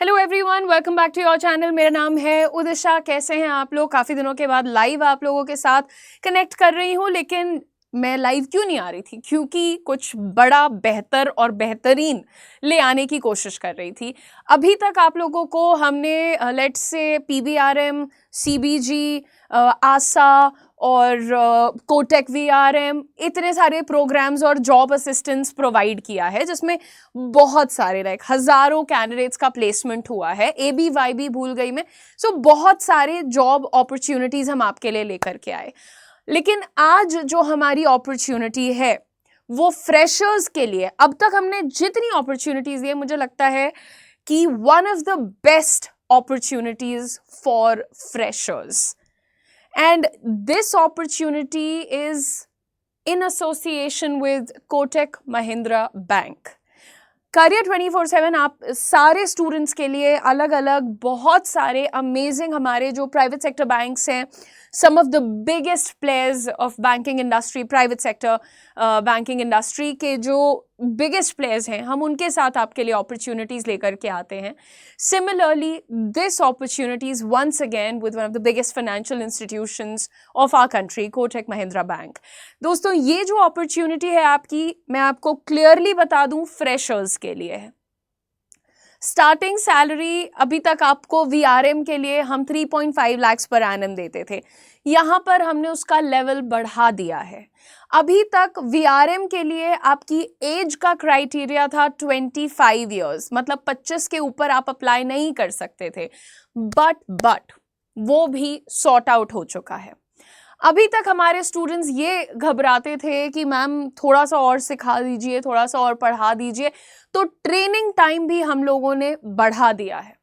Hello everyone, welcome back to your channel. मेरा नाम है उदिशा। कैसे हैं आप लोग? काफ़ी दिनों के बाद लाइव आप लोगों के साथ कनेक्ट कर रही हूँ, लेकिन मैं लाइव क्यों नहीं आ रही थी? क्योंकि कुछ बड़ा बेहतर और बेहतरीन ले आने की कोशिश कर रही थी। अभी तक आप लोगों को हमने लेट्स से पीबीआरएम, सीबीजी, आसा और कोटेक वीआरएम, इतने सारे प्रोग्राम्स और जॉब असिस्टेंस प्रोवाइड किया है, जिसमें बहुत सारे लाइक हजारों कैंडिडेट्स का प्लेसमेंट हुआ है। ABYB भूल गई मैं। सो बहुत सारे जॉब अपॉर्चुनिटीज हम आपके लिए लेकर के आए। लेकिन आज जो हमारी अपॉर्चुनिटी है वो फ्रेशर्स के लिए, अब तक हमने जितनी अपॉर्चुनिटीज दी, मुझे लगता है कि one of the best opportunities for freshers. And this opportunity is in association with Kotak Mahindra Bank। Career 24/7 आप सारे स्टूडेंट्स के लिए अलग अलग बहुत सारे अमेजिंग हमारे जो प्राइवेट सेक्टर बैंक्स हैं, some of the biggest players of banking industry, private sector banking industry के जो बिगेस्ट प्लेयर्स हैं, हम उनके साथ आपके लिए अपॉर्चुनिटीज लेकर के आते हैं। Similarly this opportunities once again with one of the biggest financial institutions of our country, Kotak Mahindra bank. दोस्तों, ये जो अपॉर्चुनिटी है आपकी, मैं आपको क्लियरली बता दूं, फ्रेशर्स के लिए है। स्टार्टिंग सैलरी अभी तक आपको वीआरएम के लिए हम 3.5 लाख पर एनम देते थे, यहां पर हमने उसका लेवल बढ़ा दिया है। अभी तक वीआरएम के लिए आपकी एज का क्राइटेरिया था 25 इयर्स, मतलब 25 के ऊपर आप अप्लाई नहीं कर सकते थे। बट वो भी सॉर्ट आउट हो चुका है। अभी तक हमारे स्टूडेंट्स ये घबराते थे कि मैम थोड़ा सा और सिखा दीजिए, थोड़ा सा और पढ़ा दीजिए, तो ट्रेनिंग टाइम भी हम लोगों ने बढ़ा दिया है।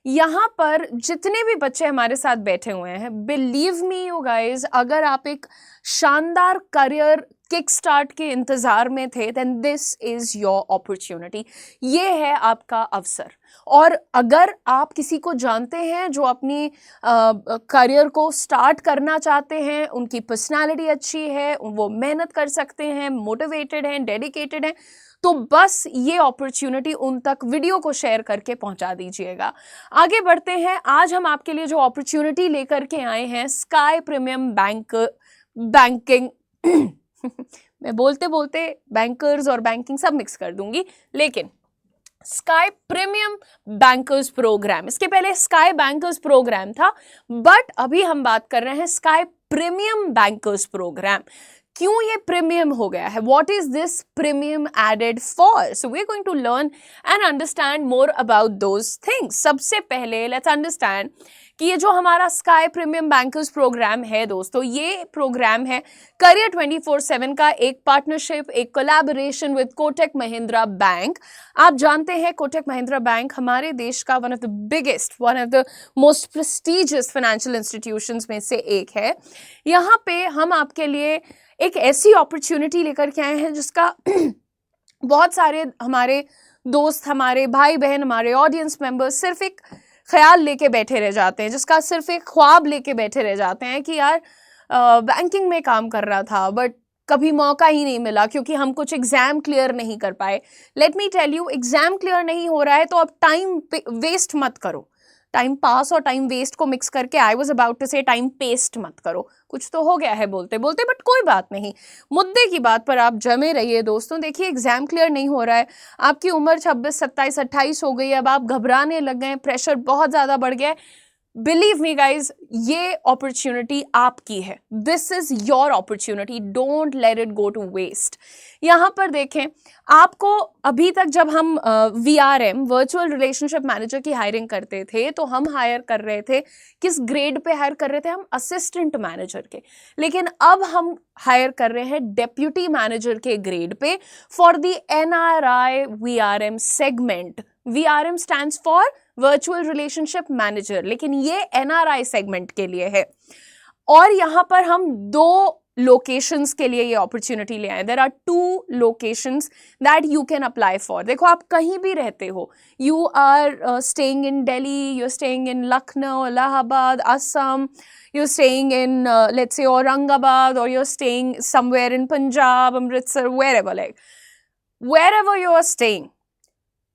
यहाँ पर जितने भी बच्चे हमारे साथ बैठे हुए हैं, बिलीव मी यू गाइज, अगर आप एक शानदार करियर किक स्टार्ट के इंतजार में थे, then this is your opportunity. ये है आपका अवसर। और अगर आप किसी को जानते हैं जो अपनी करियर को स्टार्ट करना चाहते हैं, उनकी पर्सनालिटी अच्छी है, वो मेहनत कर सकते हैं, मोटिवेटेड हैं, डेडिकेटेड हैं, तो बस ये अपॉर्चुनिटी उन तक वीडियो को शेयर करके पहुंचा दीजिएगा। आगे बढ़ते हैं। आज हम आपके लिए जो अपॉर्चुनिटी लेकर के आए हैं, स्काई प्रीमियम बैंकिंग मैं बोलते बोलते बैंकर्स और बैंकिंग सब मिक्स कर दूंगी, लेकिन स्काई प्रीमियम बैंकर्स प्रोग्राम, इसके पहले स्काई बैंकर्स प्रोग्राम था, बट अभी हम बात कर रहे हैं स्काई प्रीमियम बैंकर्स प्रोग्राम। क्यों ये प्रीमियम हो गया है? What is this premium added for? So we are going to learn and understand more about those things. सबसे पहले लेट्स अंडरस्टैंड कि ये जो हमारा स्काई प्रीमियम बैंकर्स प्रोग्राम है दोस्तों, ये प्रोग्राम है करियर 24/7 का एक पार्टनरशिप, एक collaboration with Kotak Mahindra bank. आप जानते हैं कोटक महिंद्रा बैंक हमारे देश का one of the biggest, one of the most prestigious financial institutions में से एक है। यहाँ पे हम आपके लिए एक ऐसी अपॉर्चुनिटी लेकर के आए हैं जिसका बहुत सारे हमारे दोस्त, हमारे भाई बहन, हमारे ऑडियंस मेंबर्स सिर्फ एक ख्याल लेके बैठे रह जाते हैं, जिसका सिर्फ एक ख्वाब लेके बैठे रह जाते हैं कि यार बैंकिंग में काम कर रहा था बट कभी मौका ही नहीं मिला क्योंकि हम कुछ एग्जाम क्लियर नहीं कर पाए। Let me tell you, exam clear नहीं हो रहा है तो अब टाइम वेस्ट मत करो। टाइम पास और टाइम वेस्ट को मिक्स करके, आई वॉज अबाउट टू से टाइम पेस्ट मत करो। कुछ तो हो गया है बोलते बोलते, बट कोई बात नहीं, मुद्दे की बात पर आप जमे रहिए दोस्तों। देखिए, एग्जाम क्लियर नहीं हो रहा है, आपकी उम्र 26, 27, 28 हो गई है, अब आप घबराने लग गए, प्रेशर बहुत ज़्यादा बढ़ गया है। बिलीव मी गाइज, ये अपॉर्चुनिटी आपकी है। This is your opportunity, don't let it go to waste. यहाँ पर देखें, आपको अभी तक जब हम VRM, वर्चुअल रिलेशनशिप मैनेजर की हायरिंग करते थे, तो हम हायर कर रहे थे, किस ग्रेड पे हायर कर रहे थे? हम असिस्टेंट मैनेजर के। लेकिन अब हम हायर कर रहे हैं डेप्यूटी मैनेजर के grade pay for the NRI VRM segment. VRM stands for virtual relationship manager, लेकिन ये NRI सेगमेंट के लिए है। और यहाँ पर हम 2 लोकेशंस के लिए ये अपॉर्चुनिटी ले आए। There are 2 locations that you can apply for. देखो, आप कहीं भी रहते हो, you are staying in Delhi, you are staying in Lucknow, Allahabad, Assam, you're staying in let's say Aurangabad, or you're staying somewhere in Punjab, Amritsar, wherever you are staying,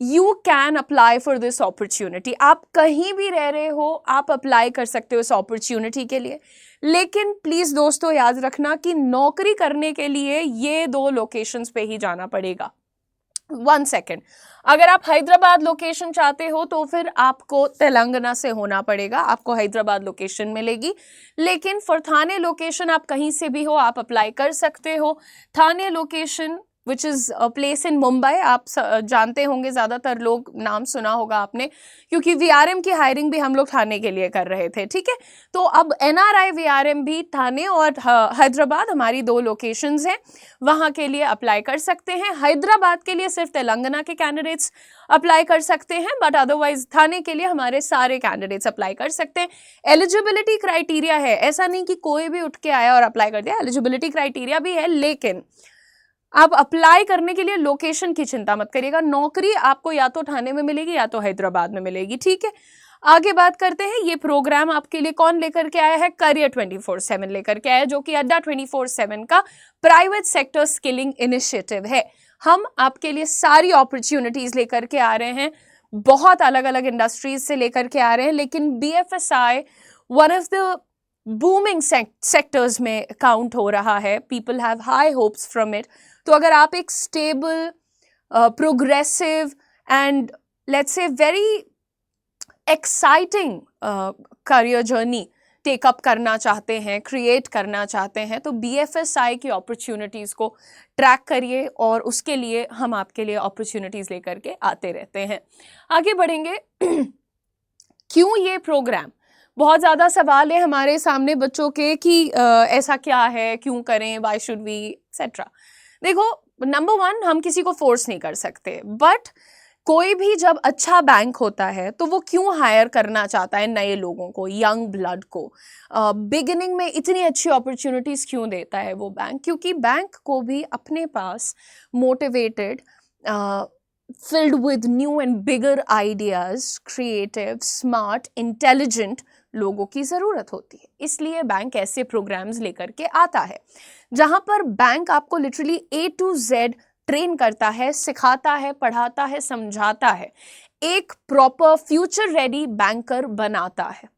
you can apply for this opportunity. आप कहीं भी रह रहे हो, आप apply कर सकते हो इस अपॉर्चुनिटी के लिए। लेकिन प्लीज दोस्तों याद रखना कि नौकरी करने के लिए ये 2 लोकेशंस पे ही जाना पड़ेगा। 1 सेकेंड, अगर आप हैदराबाद लोकेशन चाहते हो तो फिर आपको तेलंगाना से होना पड़ेगा, आपको हैदराबाद लोकेशन मिलेगी। लेकिन फॉर थाने लोकेशन आप कहीं से भी हो, आप अप्लाई कर सकते हो। Thane location which is a place in Mumbai, आप जानते होंगे, ज़्यादातर लोग नाम सुना होगा आपने, क्योंकि वीआरएम की हायरिंग भी हम लोग थाने के लिए कर रहे थे, ठीक है। तो अब एनआरआई वीआरएम भी थाने और हैदराबाद हमारी 2 लोकेशंस हैं, वहाँ के लिए अप्लाई कर सकते हैं। हैदराबाद के लिए सिर्फ तेलंगाना के कैंडिडेट्स अप्लाई कर सकते हैं, बट अदरवाइज थाने के लिए हमारे सारे कैंडिडेट्स अप्लाई कर सकते हैं। एलिजिबिलिटी क्राइटेरिया है, ऐसा नहीं कि कोई भी उठ के आया और अप्लाई कर दिया, एलिजिबिलिटी क्राइटेरिया भी है। लेकिन आप अप्लाई करने के लिए लोकेशन की चिंता मत करिएगा, नौकरी आपको या तो ठाणे में मिलेगी या तो हैदराबाद में मिलेगी, ठीक है। आगे बात करते हैं, ये प्रोग्राम आपके लिए कौन लेकर के आया है? करियर 24/7 लेकर के आया है, जो कि अड्डा 24/7 का प्राइवेट सेक्टर स्किलिंग इनिशिएटिव है। हम आपके लिए सारी अपॉर्चुनिटीज लेकर के आ रहे हैं, बहुत अलग अलग इंडस्ट्रीज से लेकर के आ रहे हैं, लेकिन BFSI one of the booming sectors में काउंट हो रहा है। People have high hopes from it. तो अगर आप एक stable, progressive and let's say very exciting career journey take up करना चाहते हैं, क्रिएट करना चाहते हैं, तो BFSI की अपॉर्चुनिटीज़ को ट्रैक करिए, और उसके लिए हम आपके लिए अपॉर्चुनिटीज़ लेकर के आते रहते हैं। आगे बढ़ेंगे। क्यों ये प्रोग्राम? बहुत ज़्यादा सवाल है हमारे सामने बच्चों के कि ऐसा क्या है, क्यों करें, वाई शुड वी एक्सेट्रा। देखो, नंबर 1, हम किसी को फोर्स नहीं कर सकते, बट कोई भी जब अच्छा बैंक होता है तो वो क्यों हायर करना चाहता है नए लोगों को, यंग ब्लड को? बिगिनिंग में इतनी अच्छी अपॉर्चुनिटीज़ क्यों देता है वो बैंक? क्योंकि बैंक को भी अपने पास motivated, filled with new and bigger ideas, creative, smart, intelligent लोगों की ज़रूरत होती है। इसलिए बैंक ऐसे प्रोग्राम्स लेकर के आता है जहाँ पर बैंक आपको literally A to Z train करता है, सिखाता है, पढ़ाता है, समझाता है, एक प्रॉपर फ्यूचर रेडी बैंकर बनाता है,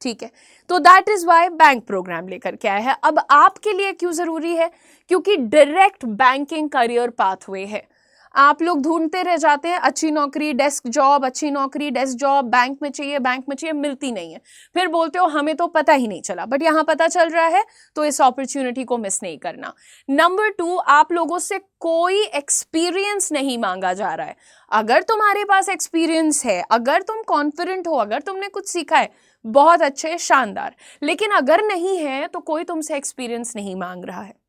ठीक है। तो that is why bank program लेकर के आया है। अब आपके लिए क्यों जरूरी है? क्योंकि डायरेक्ट बैंकिंग करियर पाथवे है। आप लोग ढूंढते रह जाते हैं अच्छी नौकरी, डेस्क जॉब, अच्छी नौकरी, डेस्क जॉब, बैंक में चाहिए, मिलती नहीं है। फिर बोलते हो हमें तो पता ही नहीं चला, बट यहाँ पता चल रहा है, तो इस अपॉर्चुनिटी को मिस नहीं करना। नंबर 2, आप लोगों से कोई एक्सपीरियंस नहीं मांगा जा रहा है। अगर तुम्हारे पास एक्सपीरियंस है, अगर तुम कॉन्फिडेंट हो, अगर तुमने कुछ सीखा है, बहुत अच्छे, शानदार। लेकिन अगर नहीं है तो कोई तुमसे एक्सपीरियंस नहीं मांग रहा है।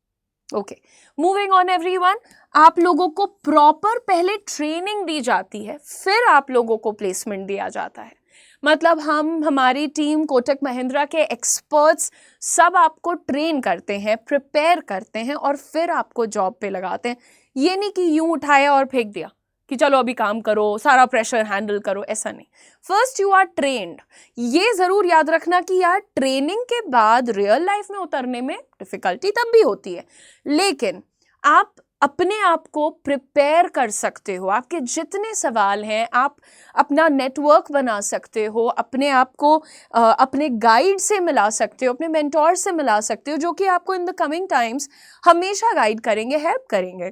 Okay, moving on everyone. आप लोगों को प्रॉपर पहले ट्रेनिंग दी जाती है, फिर आप लोगों को प्लेसमेंट दिया जाता है। मतलब हमारी टीम, कोटक महिंद्रा के एक्सपर्ट्स सब आपको ट्रेन करते हैं, प्रिपेयर करते हैं, और फिर आपको जॉब पे लगाते हैं। ये नहीं कि यूं उठाया और फेंक दिया कि चलो अभी काम करो, सारा प्रेशर हैंडल करो, ऐसा नहीं। First you are trained. ये जरूर याद रखना कि यार ट्रेनिंग के बाद रियल लाइफ में उतरने में डिफिकल्टी तब भी होती है, लेकिन आप अपने आप को प्रिपेयर कर सकते हो। आपके जितने सवाल हैं, आप अपना नेटवर्क बना सकते हो, अपने आप को अपने गाइड से मिला सकते हो, अपने मेंटोर से मिला सकते हो, जो कि आपको इन द कमिंग टाइम्स हमेशा गाइड करेंगे, हेल्प करेंगे।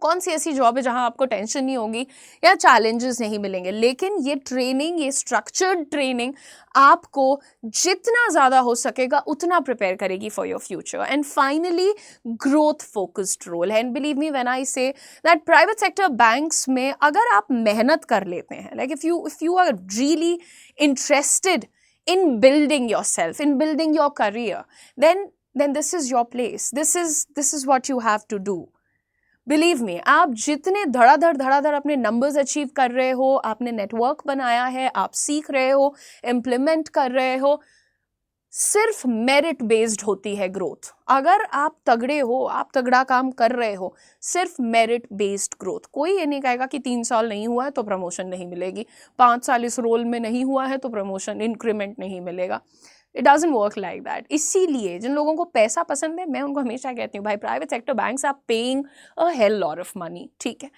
कौन सी ऐसी जॉब है जहां आपको टेंशन नहीं होगी या चैलेंजेस नहीं मिलेंगे? लेकिन ये ट्रेनिंग, ये स्ट्रक्चर्ड ट्रेनिंग आपको जितना ज़्यादा हो सकेगा उतना प्रिपेयर करेगी for your future. And finally, growth focused role है। And believe me when I say that private sector banks में अगर आप मेहनत कर लेते हैं, like if you are really interested in building yourself, in building your career, then this is your place. This is what you have to do. Believe me, आप जितने धड़ाधड़ अपने नंबर्स अचीव कर रहे हो, आपने नेटवर्क बनाया है, आप सीख रहे हो, इम्प्लीमेंट कर रहे हो, सिर्फ मेरिट बेस्ड होती है ग्रोथ। अगर आप तगड़े हो, आप तगड़ा काम कर रहे हो, सिर्फ मेरिट बेस्ड ग्रोथ। कोई ये नहीं कहेगा कि 3 साल नहीं हुआ है तो प्रमोशन नहीं मिलेगी, 5 साल इस रोल में नहीं हुआ है तो प्रमोशन, इंक्रीमेंट नहीं मिलेगा। It doesn't work like that. इसीलिए जिन लोगों को पैसा पसंद है, मैं उनको हमेशा कहती हूँ भाई private sector banks are paying a hell lot of money, ठीक है।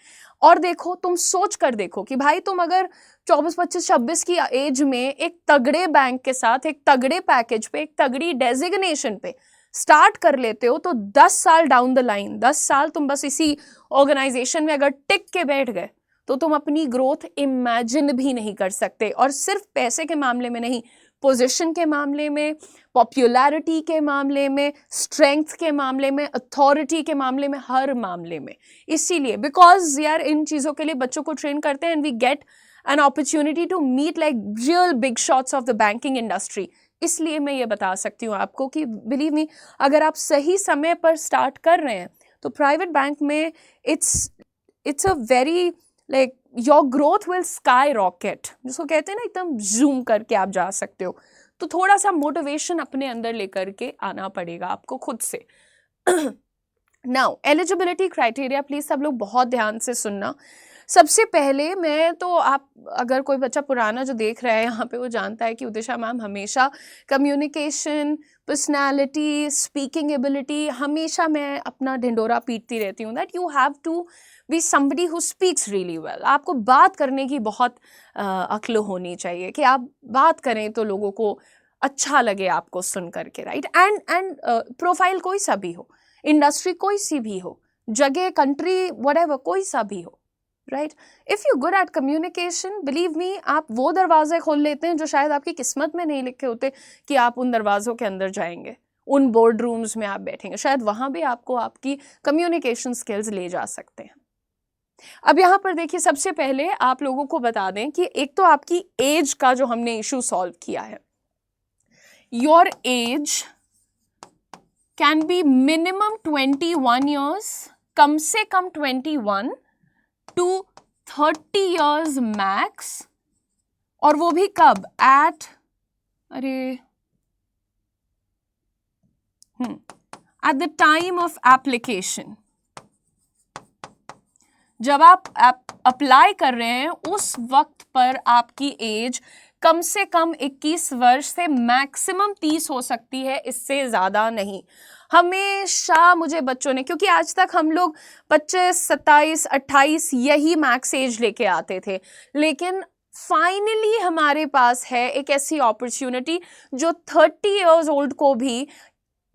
और देखो, तुम सोच कर देखो कि भाई तुम अगर 24, 25, 26 की एज में एक तगड़े बैंक के साथ, एक तगड़े पैकेज पे, एक तगड़ी डेजिग्नेशन पे स्टार्ट कर लेते हो, तो 10 साल डाउन द लाइन, 10 साल तुम बस इसी ऑर्गेनाइजेशन में अगर टिक के बैठ गए तो तुम अपनी ग्रोथ इमेजिन भी नहीं कर सकते। और सिर्फ पैसे के मामले में नहीं, पोजीशन के मामले में, पॉपुलैरिटी के मामले में, स्ट्रेंथ के मामले में, अथॉरिटी के मामले में, हर मामले में। इसीलिए बिकॉज यार इन चीज़ों के लिए बच्चों को ट्रेन करते हैं and we get an opportunity to meet like real big shots of the banking industry. इसलिए मैं ये बता सकती हूँ आपको कि बिलीव मी, अगर आप सही समय पर स्टार्ट कर रहे हैं तो प्राइवेट बैंक में it's a very like your growth will sky rocket, जिसको कहते हैं ना एकदम जूम करके आप जा सकते हो। तो थोड़ा सा मोटिवेशन अपने अंदर लेकर के आना पड़ेगा आपको खुद से। नाउ एलिजिबिलिटी क्राइटेरिया, प्लीज सब लोग बहुत ध्यान से सुनना। सबसे पहले मैं तो, आप अगर कोई बच्चा पुराना जो देख रहा है यहाँ पे, वो जानता है कि उदिशा मैम हमेशा कम्युनिकेशन, पर्सनालिटी, स्पीकिंग एबिलिटी, हमेशा मैं अपना ढिंडोरा पीटती रहती हूँ that you have to be somebody who speaks really well. आपको बात करने की बहुत अक्ल होनी चाहिए कि आप बात करें तो लोगों को अच्छा लगे आपको सुन करके, राइट। एंड प्रोफाइल कोई सा भी हो, इंडस्ट्री कोई सी भी हो, जगह, कंट्री, व्हाटएवर, कोई सा भी हो, right. If you good at communication, believe me, आप वो दरवाजे खोल लेते हैं जो शायद आपकी किस्मत में नहीं लिखे होते कि आप उन दरवाजों के अंदर जाएंगे, उन बोर्ड रूम्स में आप बैठेंगे, शायद वहां भी आपको आपकी कम्युनिकेशन स्किल्स ले जा सकते हैं। अब यहाँ पर देखिए, सबसे पहले आप लोगों को बता दें कि एक तो आपकी एज का जो हमने इशू सॉल्व किया है, your age can be minimum 21 years, कम से कम 21 to 30 years मैक्स, और वो भी कब, at the time of application, जब आप अप्लाई कर रहे हैं उस वक्त पर आपकी एज कम से कम 21 वर्ष से मैक्सिमम 30 हो सकती है, इससे ज़्यादा नहीं। हमेशा मुझे बच्चों ने, क्योंकि आज तक हम लोग 25, 27, 28 यही मैक्स एज लेके आते थे, लेकिन फाइनली हमारे पास है एक ऐसी अपॉर्चुनिटी जो 30 इयर्स ओल्ड को भी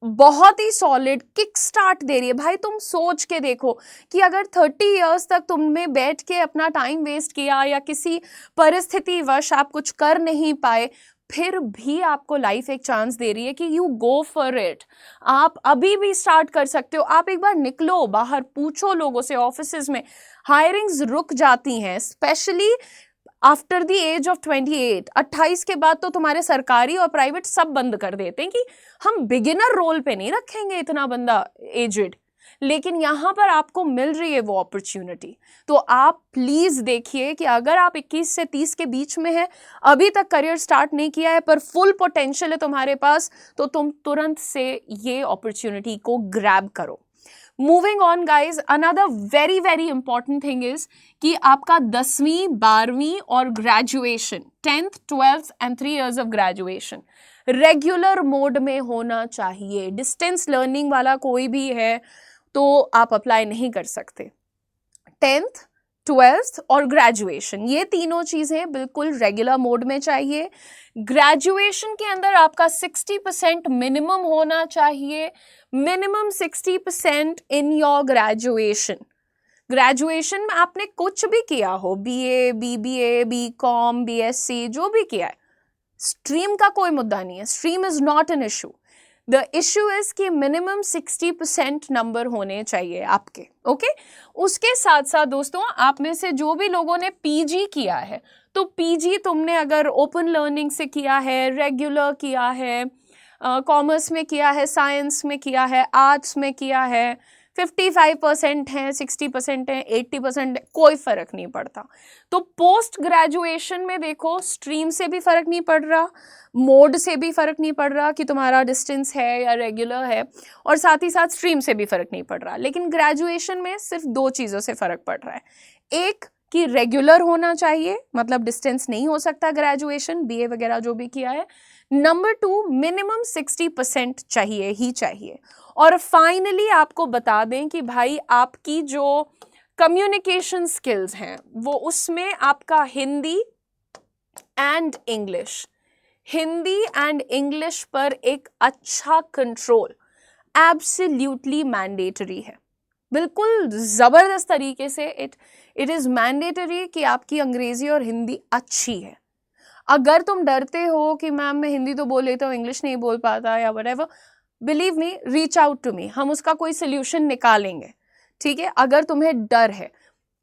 बहुत ही सॉलिड किक स्टार्ट दे रही है। भाई तुम सोच के देखो कि अगर 30 इयर्स तक तुमने बैठ के अपना टाइम वेस्ट किया या किसी परिस्थितिवश आप कुछ कर नहीं पाए, फिर भी आपको लाइफ एक चांस दे रही है कि यू गो फॉर इट। आप अभी भी स्टार्ट कर सकते हो। आप एक बार निकलो बाहर, पूछो लोगों से, ऑफिसेज में हायरिंग्स रुक जाती हैं, specially after the age of 28। 28 के बाद तो तुम्हारे सरकारी और प्राइवेट सब बंद कर देते हैं कि हम बिगिनर रोल पे नहीं रखेंगे इतना बंदा एजेड, लेकिन यहाँ पर आपको मिल रही है वो अपॉर्चुनिटी। तो आप प्लीज देखिए कि अगर आप 21 से 30 के बीच में है, अभी तक करियर स्टार्ट नहीं किया है, पर फुल पोटेंशियल है तुम्हारे पास, तो तुम तुरंत से ये अपॉर्चुनिटी को ग्रैब करो। Moving on guys, another very very important thing is कि आपका 10वीं, 12वीं और graduation, 10th, 12th and 3 years of graduation regular mode में होना चाहिए। डिस्टेंस लर्निंग वाला कोई भी है तो आप अप्लाई नहीं कर सकते। 10th, 12th और ग्रेजुएशन, ये तीनों चीजें बिल्कुल रेगुलर मोड में चाहिए। ग्रेजुएशन के अंदर आपका 60% मिनिमम होना चाहिए, minimum 60% in your graduation. Graduation में आपने कुछ भी किया हो, BA, BBA, BCom, BSc, जो भी किया है, स्ट्रीम का कोई मुद्दा नहीं है, stream is not an issue. The issue is कि मिनिमम 60% नंबर होने चाहिए आपके, ओके। उसके साथ साथ दोस्तों, आप में से जो भी लोगों ने PG किया है, तो PG तुमने अगर ओपन लर्निंग से किया है, रेगुलर किया है, कॉमर्स में किया है, साइंस में किया है, आर्ट्स में किया है, 55% है, 60% है, 80% है, कोई फर्क नहीं पड़ता। तो पोस्ट ग्रेजुएशन में देखो, स्ट्रीम से भी फर्क नहीं पड़ रहा, मोड से भी फर्क नहीं पड़ रहा कि तुम्हारा डिस्टेंस है या रेगुलर है, और साथ ही साथ स्ट्रीम से भी फर्क नहीं पड़ रहा। लेकिन ग्रेजुएशन में सिर्फ 2 चीज़ों से फर्क पड़ रहा है। एक कि रेगुलर होना चाहिए, मतलब डिस्टेंस नहीं हो सकता ग्रेजुएशन, BA वगैरह जो भी किया है। नंबर 2, मिनिमम 60% चाहिए ही चाहिए। और फाइनली आपको बता दें कि भाई आपकी जो कम्युनिकेशन स्किल्स हैं वो, उसमें आपका Hindi and English, Hindi and English पर एक अच्छा कंट्रोल एब्सोल्युटली मैंडेटरी है, बिल्कुल जबरदस्त तरीके से इट इज मैंडेटरी कि आपकी अंग्रेजी और हिंदी अच्छी है। अगर तुम डरते हो कि मैम मैं हिंदी तो बोल लेता हूँ इंग्लिश नहीं बोल पाता या whatever, believe me, reach out to me, हम उसका कोई सोल्यूशन निकालेंगे, ठीक है। अगर तुम्हें डर है,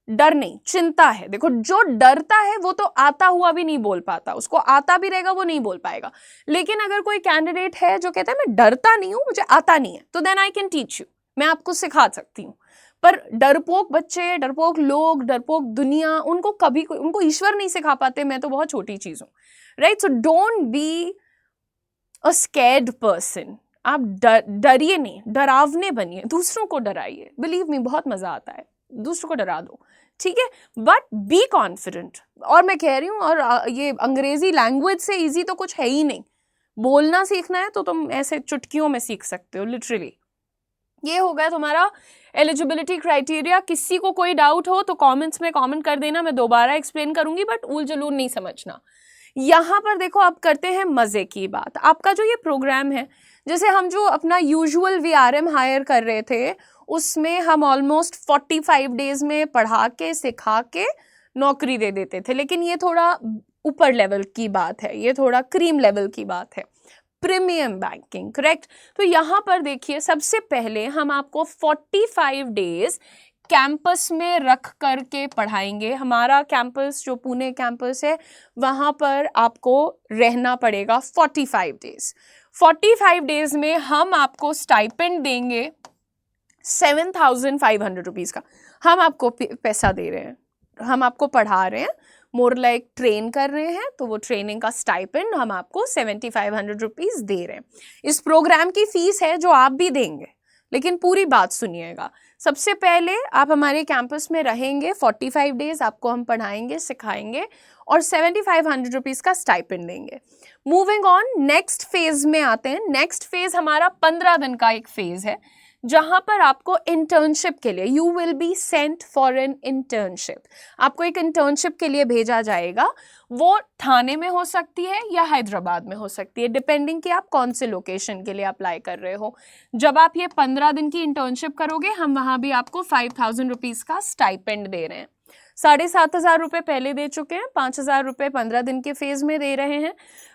डर नहीं चिंता है, देखो जो डरता है वो तो आता हुआ भी नहीं बोल पाता, उसको आता भी रहेगा वो नहीं बोल पाएगा। लेकिन अगर कोई कैंडिडेट है जो कहता है मैं डरता नहीं हूं, मुझे आता नहीं है, तो then I can teach you, मैं आपको सिखा सकती हूँ। पर डरपोक बच्चे, डरपोक लोग, डरपोक दुनिया, उनको कभी उनको ईश्वर नहीं सिखा पाते, मैं तो बहुत छोटी चीज हूँ, right. So don't be a scared person, आप डरिए नहीं, डरावने बनिए, दूसरों को डराइए, बिलीव मी बहुत मजा आता है, दूसरों को डरा दो, ठीक है, बट बी कॉन्फिडेंट। और मैं कह रही हूँ, और ये अंग्रेजी लैंग्वेज से इजी तो कुछ है ही नहीं, बोलना सीखना है तो तुम ऐसे चुटकियों में सीख सकते हो लिटरली। ये हो गया तुम्हारा एलिजिबिलिटी क्राइटेरिया। किसी को कोई डाउट हो तो कमेंट्स में कमेंट कर देना, मैं दोबारा एक्सप्लेन करूंगी, बट उल जलूल नहीं समझना। यहाँ पर देखो आप करते हैं मजे की बात। आपका जो ये प्रोग्राम है, जैसे हम जो अपना यूजुअल वीआरएम हायर कर रहे थे, उसमें हम ऑलमोस्ट 45 डेज में पढ़ा के सिखा के नौकरी दे देते थे, लेकिन ये थोड़ा ऊपर लेवल की बात है, ये थोड़ा क्रीम लेवल की बात है, प्रीमियम बैंकिंग, करेक्ट। तो यहाँ पर देखिए, सबसे पहले हम आपको 45 डेज कैंपस में रख करके पढ़ाएंगे। हमारा कैंपस जो पुणे कैंपस है, वहाँ पर आपको रहना पड़ेगा 45 डेज। 45 डेज में हम आपको स्टाइपेंड देंगे 7,500 रुपीज़ का। हम आपको पैसा दे रहे हैं, हम आपको पढ़ा रहे हैं, मोर लाइक ट्रेन कर रहे हैं, तो वो ट्रेनिंग का स्टाइपेंड हम आपको 7,500 रुपीज़ दे रहे हैं। इस प्रोग्राम की फीस है जो आप भी देंगे, लेकिन पूरी बात सुनिएगा। सबसे पहले आप हमारे कैंपस में रहेंगे 45 डेज, आपको हम पढ़ाएंगे, सिखाएंगे और 7,500 रुपीज़ का स्टाइपेंड देंगे। मूविंग ऑन, नेक्स्ट फेज में आते हैं। नेक्स्ट फेज हमारा 15 दिन का एक फेज है, जहां पर आपको इंटर्नशिप के लिए, you will be sent for an internship, आपको एक इंटर्नशिप के लिए भेजा जाएगा। वो ठाणे में हो सकती है या हैदराबाद में हो सकती है, डिपेंडिंग कि आप कौन से लोकेशन के लिए अप्लाई कर रहे हो। जब आप ये 15 दिन की इंटर्नशिप करोगे, हम वहाँ भी आपको 5,000 रुपीज़ का स्टाइपेंड दे रहे हैं। 7,500 रुपये पहले दे चुके हैं, 5,000 रुपये 15 दिन के फेज में दे रहे हैं।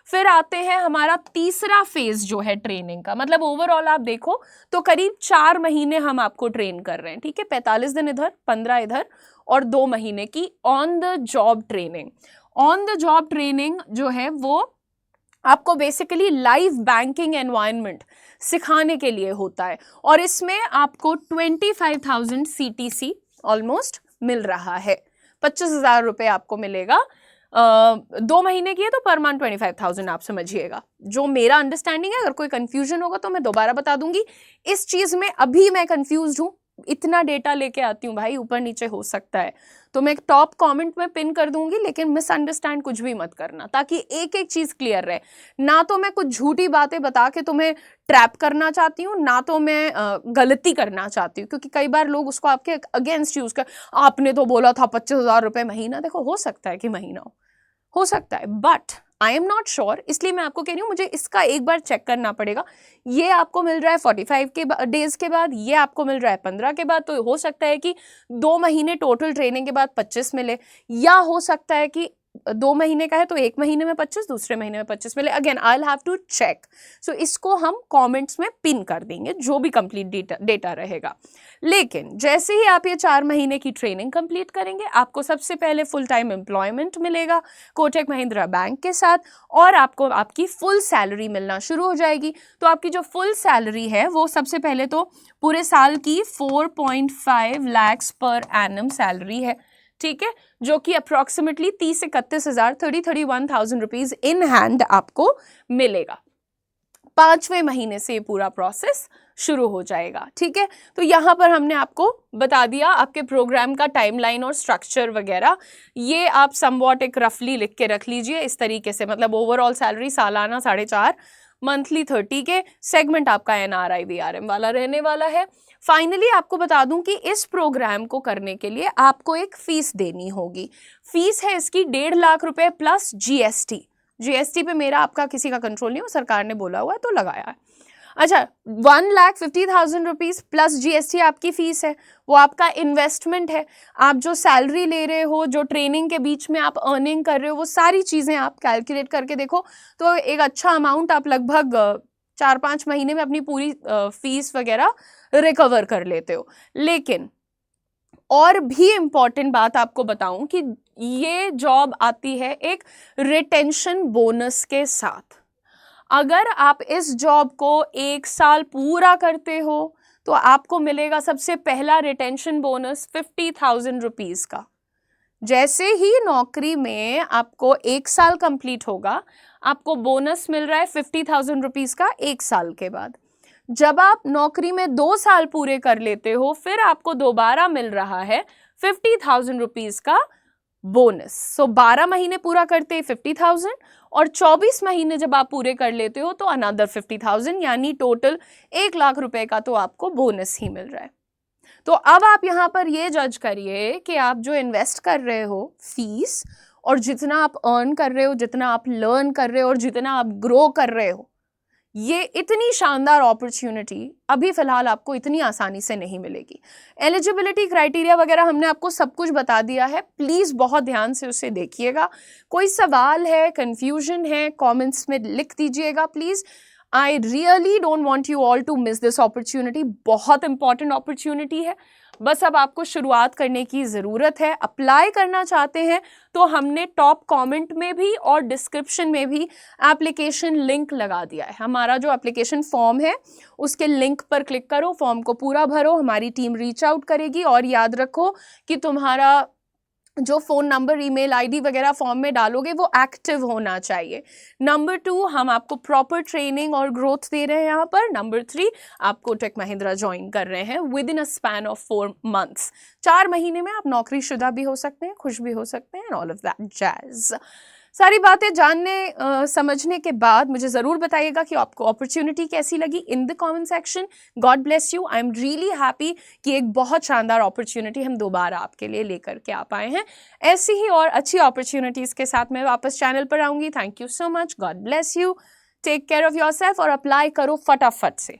फिर आते हैं हमारा तीसरा फेज जो है ट्रेनिंग का, मतलब ओवरऑल आप देखो तो करीब 4 महीने हम आपको ट्रेन कर रहे हैं, ठीक है। 45 दिन इधर, 15 इधर और 2 महीने की on the job training. On the job training जो है वो आपको बेसिकली लाइव बैंकिंग एनवायरनमेंट सिखाने के लिए होता है, और इसमें आपको 25,000 CTC ऑलमोस्ट मिल रहा है। 25,000 रुपये आपको मिलेगा। 2 महीने की है तो पर मंथ 25,000 आप समझिएगा, जो मेरा अंडरस्टैंडिंग है। अगर कोई कंफ्यूजन होगा तो मैं दोबारा बता दूंगी। इस चीज़ में अभी मैं कंफ्यूज हूँ, इतना डेटा लेके आती हूँ भाई, ऊपर नीचे हो सकता है, तो मैं एक टॉप कमेंट में पिन कर दूंगी, लेकिन मिसअंडरस्टैंड कुछ भी मत करना, ताकि एक एक चीज़ क्लियर रहे। ना तो मैं कुछ झूठी बातें बता के तुम्हें ट्रैप करना चाहती हूँ, ना तो मैं गलती करना चाहती हूँ, क्योंकि कई बार लोग उसको आपके अगेंस्ट यूज कर, आपने तो बोला था 25,000 रुपये महीना। देखो, हो सकता है कि महीना हो सकता है, but I am not sure, इसलिए मैं आपको कह रही हूँ मुझे इसका एक बार चेक करना पड़ेगा। ये आपको मिल रहा है 45 के डेज के बाद, ये आपको मिल रहा है 15 के बाद, तो हो सकता है कि 2 महीने टोटल ट्रेनिंग के बाद 25 मिले, या हो सकता है कि 2 महीने का है तो 1 महीने में 25, दूसरे महीने में 25 मिले। Again I will have to check, so इसको हम कमेंट्स में पिन कर देंगे जो भी कंप्लीट डेटा रहेगा। लेकिन जैसे ही आप ये 4 महीने की ट्रेनिंग कंप्लीट करेंगे, आपको सबसे पहले फुल टाइम एम्प्लॉयमेंट मिलेगा कोटक महिंद्रा बैंक के साथ, और आपको आपकी फुल सैलरी मिलना शुरू हो जाएगी। तो आपकी जो फुल सैलरी है वो सबसे पहले तो पूरे साल की 4.5 lakhs पर एनम सैलरी है, ठीक है, जो कि अप्रॉक्सीमेटली 30 से 31,000, 31,000 रुपीज इन हैंड आपको मिलेगा। 5वें महीने से ये पूरा प्रोसेस शुरू हो जाएगा, ठीक है। तो यहाँ पर हमने आपको बता दिया आपके प्रोग्राम का टाइमलाइन और स्ट्रक्चर वगैरह। ये आप समवॉट एक रफली लिख के रख लीजिए इस तरीके से, मतलब ओवरऑल सैलरी सालाना 4.5, मंथली 30K, सेगमेंट आपका NRI VRM वाला रहने वाला है। फाइनली आपको बता दूं कि इस प्रोग्राम को करने के लिए आपको एक फीस देनी होगी। फीस है इसकी 1.5 लाख रुपए प्लस GST। GST पे मेरा आपका किसी का कंट्रोल नहीं हो, सरकार ने बोला हुआ है तो लगाया है। अच्छा, 1,50,000 रुपीज प्लस GST आपकी फीस है, वो आपका इन्वेस्टमेंट है। आप जो सैलरी ले रहे हो, जो ट्रेनिंग के बीच में आप अर्निंग कर रहे हो, वो सारी चीज़ें आप कैलकुलेट करके देखो तो एक अच्छा अमाउंट आप लगभग 4-5 महीने में अपनी पूरी फीस वगैरह रिकवर कर लेते हो। लेकिन और भी इम्पॉर्टेंट बात आपको बताऊं कि ये जॉब आती है एक रिटेंशन बोनस के साथ। अगर आप इस जॉब को 1 साल पूरा करते हो तो आपको मिलेगा सबसे पहला रिटेंशन बोनस 50,000 रुपीज का। जैसे ही नौकरी में आपको 1 साल कंप्लीट होगा, आपको बोनस मिल रहा है 50,000 रुपीज का 1 साल के बाद। जब आप नौकरी में 2 साल पूरे कर लेते हो, फिर आपको दोबारा मिल रहा है 50,000 रुपीज का बोनस। सो 12 महीने पूरा करते 50,000 और 24 महीने जब आप पूरे कर लेते हो तो अनदर 50,000, यानी टोटल 1 लाख रुपए का तो आपको बोनस ही मिल रहा है। तो अब आप यहाँ पर ये जज करिए कि आप जो इन्वेस्ट कर रहे हो फीस, और जितना आप अर्न कर रहे हो, जितना आप लर्न कर रहे हो और जितना आप ग्रो कर रहे हो, ये इतनी शानदार अपॉर्चुनिटी अभी फिलहाल आपको इतनी आसानी से नहीं मिलेगी। एलिजिबिलिटी क्राइटेरिया वगैरह हमने आपको सब कुछ बता दिया है, प्लीज़ बहुत ध्यान से उसे देखिएगा। कोई सवाल है, कंफ्यूजन है, कमेंट्स में लिख दीजिएगा please. I really don't want you all to miss this opportunity. बहुत इंपॉर्टेंट अपॉर्चुनिटी है, बस अब आपको शुरुआत करने की ज़रूरत है। अप्लाई करना चाहते हैं तो हमने टॉप कमेंट में भी और डिस्क्रिप्शन में भी एप्लीकेशन लिंक लगा दिया है। हमारा जो एप्लीकेशन फॉर्म है उसके लिंक पर क्लिक करो, फॉर्म को पूरा भरो, हमारी टीम रीच आउट करेगी। और याद रखो कि तुम्हारा जो फ़ोन नंबर, ईमेल आईडी वगैरह फॉर्म में डालोगे वो एक्टिव होना चाहिए। नंबर 2, हम आपको प्रॉपर ट्रेनिंग और ग्रोथ दे रहे हैं यहाँ पर। नंबर 3, आपको टेक महिंद्रा ज्वाइन कर रहे हैं with in a span of 4 months. 4 महीने में आप नौकरीशुदा भी हो सकते हैं, खुश भी हो सकते हैं, ऑल ऑफ दैट जैज। सारी बातें जानने समझने के बाद मुझे ज़रूर बताइएगा कि आपको अपॉर्चुनिटी कैसी लगी in the comment section. God bless you. I am really happy कि एक बहुत शानदार अपॉर्चुनिटी हम दोबारा आपके लिए लेकर के आ पाए हैं। ऐसी ही और अच्छी अपॉर्चुनिटीज़ के साथ मैं वापस चैनल पर आऊँगी। Thank you so much. God bless you. Take care of yourself और अप्लाई करो फटाफट से।